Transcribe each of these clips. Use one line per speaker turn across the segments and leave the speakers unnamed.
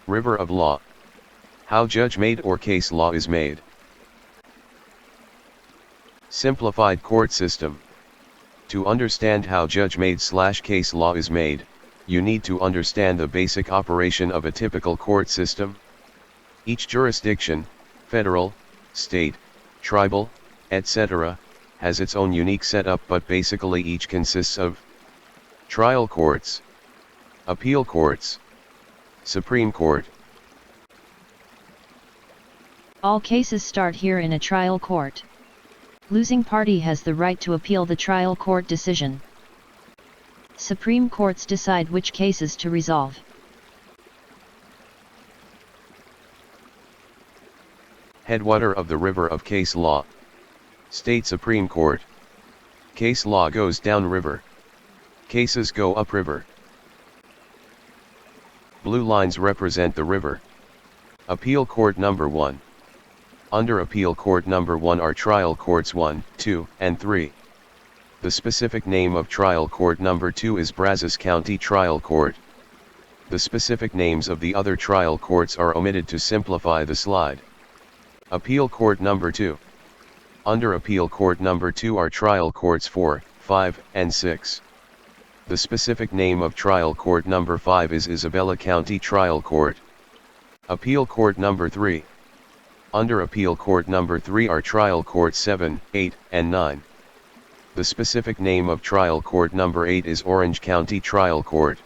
River of law. How judge-made or case law is made. Simplified court system. To understand how judge-made/case law is made, you need to understand the basic operation of a typical court system. Each jurisdiction, federal, state, tribal, etc., has its own unique setup, but basically each consists of trial courts, appeal courts, Supreme Court.
All cases start here in a trial court. Losing party has the right to appeal the trial court decision. Supreme Courts decide which cases to resolve.
Headwater of the river of case law. State Supreme Court. Case law goes down river. Cases go up river. Blue lines represent the river. Appeal Court number 1. Under Appeal Court number 1 are trial courts 1, 2, and 3. The specific name of trial court number 2 is Brazos County Trial Court. The specific names of the other trial courts are omitted to simplify the slide. Appeal Court number 2. Under Appeal Court number 2 are trial courts 4, 5, and 6. The specific name of trial court number 5 is Isabella County Trial Court. Appeal Court number 3. Under Appeal Court number 3 are trial courts 7, 8, and 9. The specific name of trial court number 8 is Orange County Trial Court.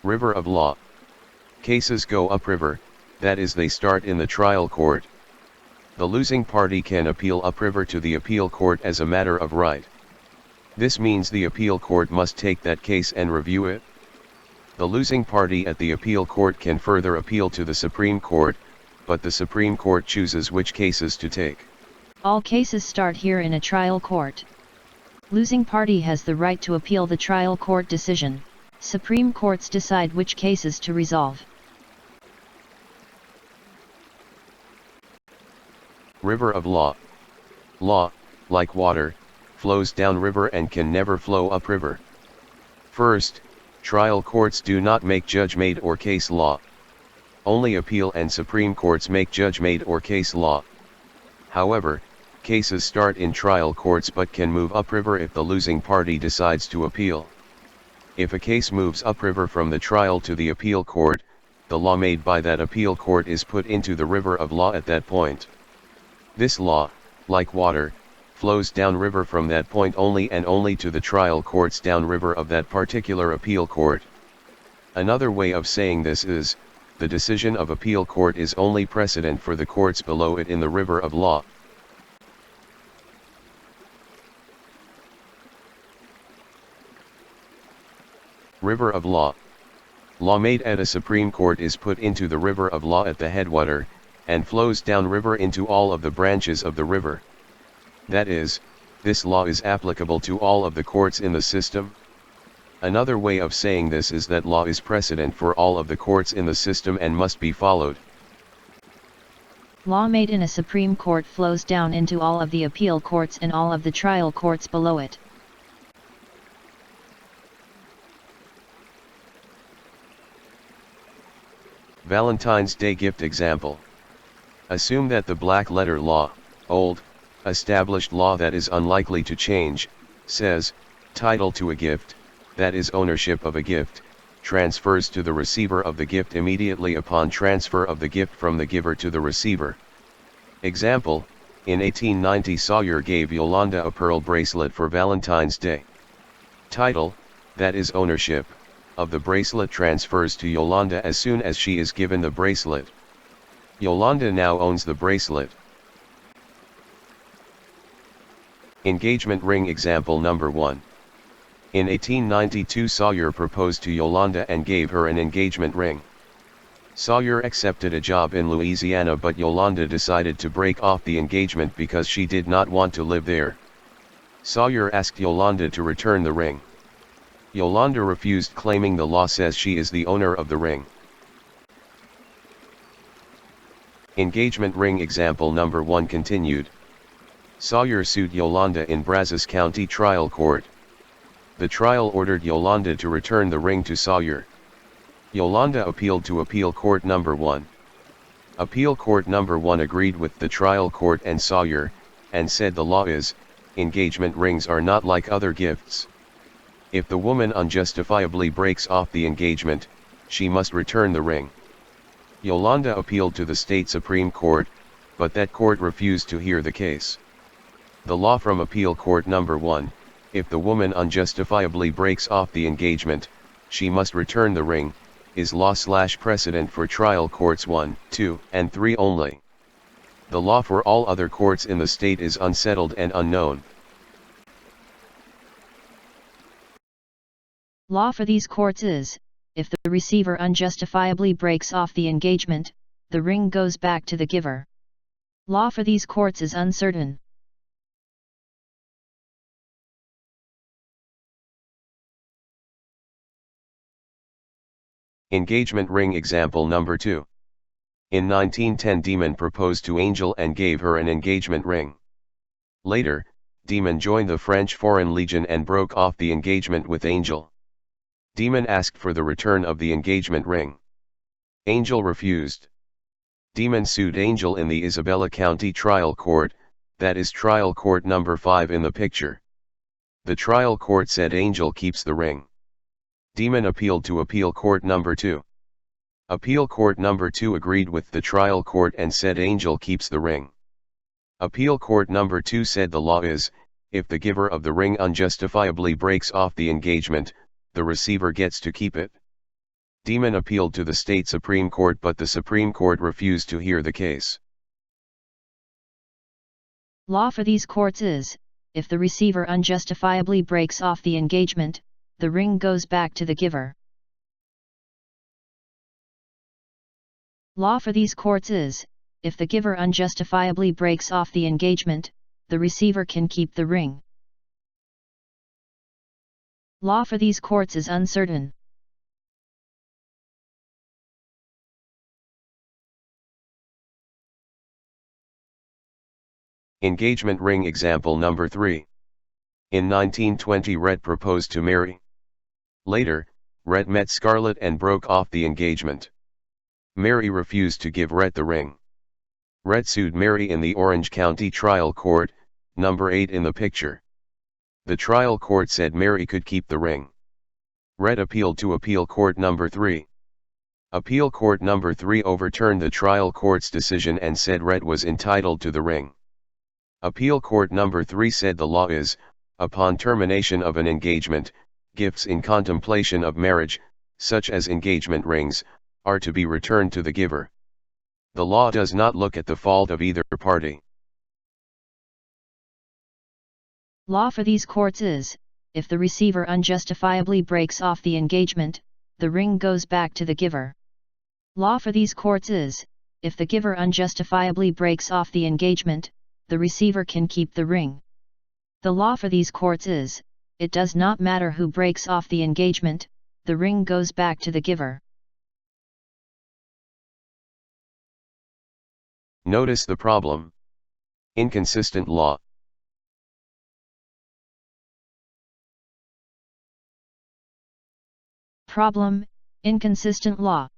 River of law. Cases go upriver, that is, they start in the trial court. The losing party can appeal upriver to the appeal court as a matter of right. This means the appeal court must take that case and review it. The losing party at the appeal court can further appeal to the Supreme Court, but the Supreme Court chooses which cases to take.
All cases start here in a trial court. Losing party has the right to appeal the trial court decision. Supreme Courts decide which cases to resolve.
River of law. Law, like water, flows down river and can never flow upriver. First, trial courts do not make judge-made or case law. Only appeal and Supreme Courts make judge-made or case law. However, cases start in trial courts but can move upriver if the losing party decides to appeal. If a case moves upriver from the trial to the appeal court, the law made by that appeal court is put into the river of law at that point. This law, like water, flows downriver from that point only and only to the trial courts downriver of that particular appeal court. Another way of saying this is, the decision of appeal court is only precedent for the courts below it in the river of law. River of law. Law made at a Supreme Court is put into the river of law at the headwater, and flows downriver into all of the branches of the river. That is, this law is applicable to all of the courts in the system. Another way of saying this is that law is precedent for all of the courts in the system and must be followed.
Law made in a Supreme Court flows down into all of the appeal courts and all of the trial courts below it.
Valentine's Day gift example. Assume that the black letter law, old, established law that is unlikely to change, says, title to a gift, that is ownership of a gift, transfers to the receiver of the gift immediately upon transfer of the gift from the giver to the receiver. Example, in 1890 Sawyer gave Yolanda a pearl bracelet for Valentine's Day. Title, that is ownership, of the bracelet transfers to Yolanda as soon as she is given the bracelet. Yolanda now owns the bracelet. Engagement ring example number 1. In 1892 Sawyer proposed to Yolanda and gave her an engagement ring. Sawyer accepted a job in Louisiana, but Yolanda decided to break off the engagement because she did not want to live there. Sawyer asked Yolanda to return the ring. Yolanda refused, claiming the law says she is the owner of the ring. Engagement ring example number 1 continued. Sawyer sued Yolanda in Brazos County Trial Court. The trial ordered Yolanda to return the ring to Sawyer. Yolanda appealed to Appeal Court Number 1. Appeal Court Number 1 agreed with the trial court and Sawyer, and said the law is, engagement rings are not like other gifts. If the woman unjustifiably breaks off the engagement, she must return the ring. Yolanda appealed to the state Supreme Court, but that court refused to hear the case. The law from Appeal Court Number 1, if the woman unjustifiably breaks off the engagement, she must return the ring, is law/precedent for trial courts 1, 2, and 3 only. The law for all other courts in the state is unsettled and unknown.
Law for these courts is, if the receiver unjustifiably breaks off the engagement, the ring goes back to the giver. Law for these courts is uncertain.
Engagement ring example number 2. In 1910 Demon proposed to Angel and gave her an engagement ring. Later, Demon joined the French Foreign Legion and broke off the engagement with Angel. Demon asked for the return of the engagement ring. Angel refused. Demon sued Angel in the Isabella County Trial Court, that is Trial Court Number 5 in the picture. The trial court said Angel keeps the ring. Demon appealed to Appeal Court Number 2. Appeal Court Number 2 agreed with the trial court and said Angel keeps the ring. Appeal Court Number 2 said the law is, if the giver of the ring unjustifiably breaks off the engagement, the receiver gets to keep it. Demon appealed to the state Supreme Court but the Supreme Court refused to hear the case.
Law for these courts is, if the receiver unjustifiably breaks off the engagement, the ring goes back to the giver. Law for these courts is, if the giver unjustifiably breaks off the engagement, the receiver can keep the ring. Law for these courts is uncertain.
Engagement ring example number 3. In 1920 Rhett proposed to Mary. Later, Rhett met Scarlett and broke off the engagement. Mary refused to give Rhett the ring. Rhett sued Mary in the Orange County Trial Court, number 8 in the picture. The trial court said Mary could keep the ring. Rhett appealed to Appeal Court Number 3. Appeal Court Number 3 overturned the trial court's decision and said Rhett was entitled to the ring. Appeal Court Number 3 said the law is, upon termination of an engagement, gifts in contemplation of marriage, such as engagement rings, are to be returned to the giver. The law does not look at the fault of either party.
Law for these courts is, if the receiver unjustifiably breaks off the engagement, the ring goes back to the giver. Law for these courts is, if the giver unjustifiably breaks off the engagement, the receiver can keep the ring. The law for these courts is, it does not matter who breaks off the engagement, the ring goes back to the giver.
Notice the problem. Inconsistent law.
Problem, inconsistent law.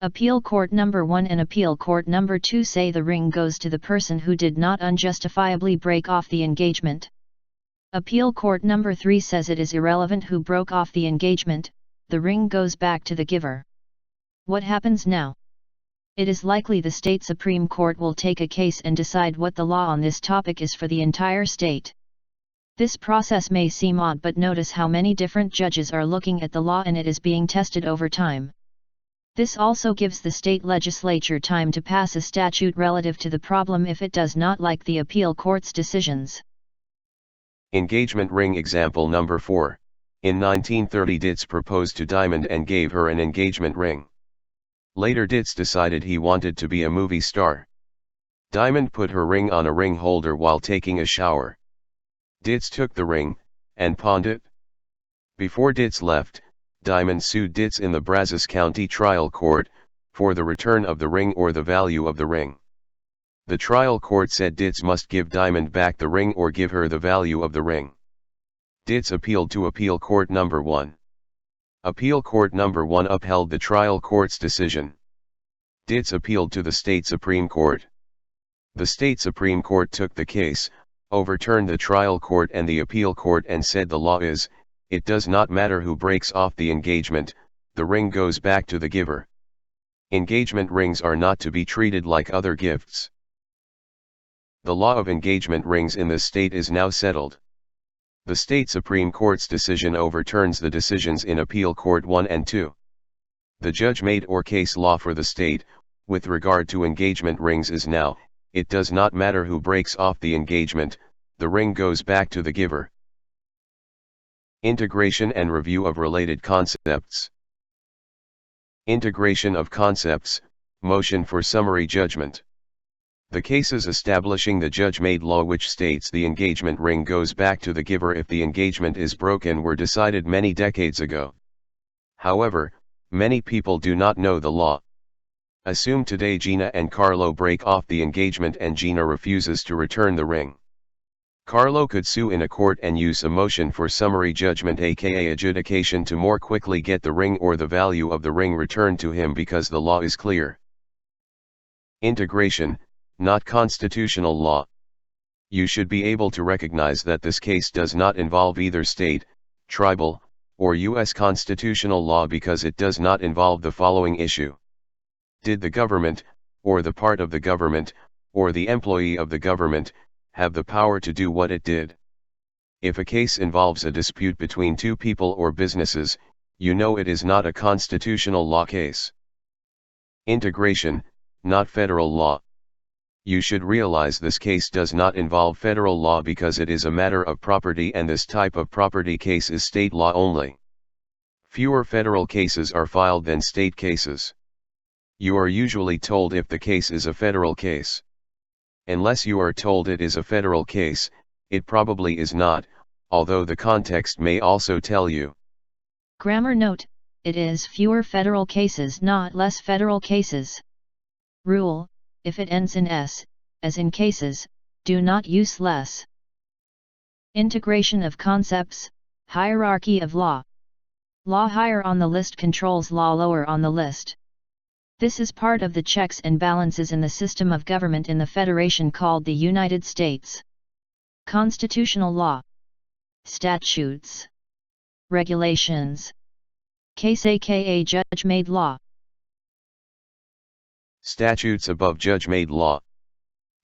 Appeal Court Number 1 and Appeal Court Number 2 say the ring goes to the person who did not unjustifiably break off the engagement. Appeal Court Number 3 says it is irrelevant who broke off the engagement, the ring goes back to the giver. What happens now? It is likely the state Supreme Court will take a case and decide what the law on this topic is for the entire state. This process may seem odd, but notice how many different judges are looking at the law and it is being tested over time. This also gives the state legislature time to pass a statute relative to the problem if it does not like the appeal court's decisions.
Engagement ring example number 4. In 1930 Ditz proposed to Diamond and gave her an engagement ring. Later Ditz decided he wanted to be a movie star. Diamond put her ring on a ring holder while taking a shower. Ditz took the ring, and pawned it. Before Ditz left, Diamond sued Ditz in the Brazos County Trial Court, for the return of the ring or the value of the ring. The trial court said Ditz must give Diamond back the ring or give her the value of the ring. Dits appealed to Appeal Court Number 1. Appeal Court Number 1 upheld the trial court's decision. Dits appealed to the State Supreme Court. The State Supreme Court took the case, overturned the trial court and the appeal court and said the law is, it does not matter who breaks off the engagement, the ring goes back to the giver. Engagement rings are not to be treated like other gifts. The law of engagement rings in this state is now settled. The State Supreme Court's decision overturns the decisions in Appeal Court 1 and 2. The judge-made or case law for the state, with regard to engagement rings is now, it does not matter who breaks off the engagement, the ring goes back to the giver. Integration and review of related concepts. Integration of concepts, motion for summary judgment. The cases establishing the judge-made law which states the engagement ring goes back to the giver if the engagement is broken were decided many decades ago. However, many people do not know the law. Assume today Gina and Carlo break off the engagement and Gina refuses to return the ring. Carlo could sue in a court and use a motion for summary judgment aka adjudication to more quickly get the ring or the value of the ring returned to him because the law is clear. Integration, not constitutional law. You should be able to recognize that this case does not involve either state, tribal, or U.S. constitutional law because it does not involve the following issue. Did the government, or the part of the government, or the employee of the government, have the power to do what it did? If a case involves a dispute between two people or businesses, you know it is not a constitutional law case. Integration, not federal law. You should realize this case does not involve federal law because it is a matter of property and this type of property case is state law only. Fewer federal cases are filed than state cases. You are usually told if the case is a federal case. Unless you are told it is a federal case, it probably is not, although the context may also tell you.
Grammar note, it is fewer federal cases not less federal cases. Rule, if it ends in s, as in cases, do not use less. Integration of concepts, hierarchy of law. Law higher on the list controls law lower on the list. This is part of the checks and balances in the system of government in the Federation called the United States. Constitutional law. Statutes. Regulations. Case aka judge-made law.
Statutes above judge-made law.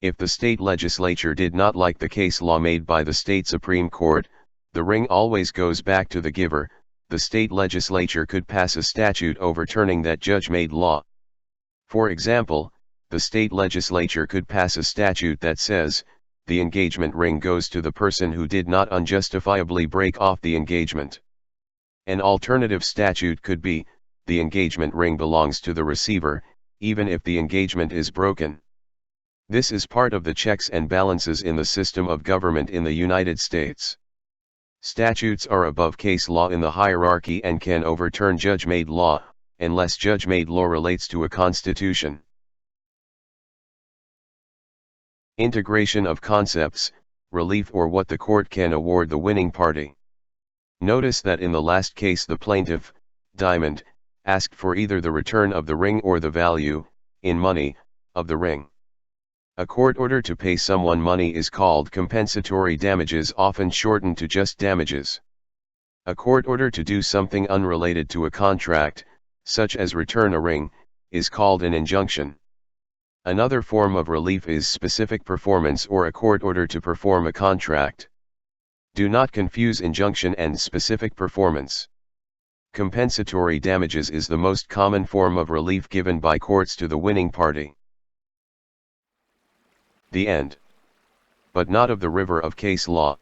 If the state legislature did not like the case law made by the state Supreme Court, the ring always goes back to the giver. The state legislature could pass a statute overturning that judge-made law. For example, the state legislature could pass a statute that says, the engagement ring goes to the person who did not unjustifiably break off the engagement. An alternative statute could be, the engagement ring belongs to the receiver, even if the engagement is broken. This is part of the checks and balances in the system of government in the United States. Statutes are above case law in the hierarchy and can overturn judge-made law, unless judge-made law relates to a constitution. Integration of concepts, relief or what the court can award the winning party. Notice that in the last case the plaintiff, Diamond, asked for either the return of the ring or the value, in money, of the ring. A court order to pay someone money is called compensatory damages, often shortened to just damages. A court order to do something unrelated to a contract, such as return a ring, is called an injunction. Another form of relief is specific performance or a court order to perform a contract. Do not confuse injunction and specific performance. Compensatory damages is the most common form of relief given by courts to the winning party. The end. But not of the river of case law.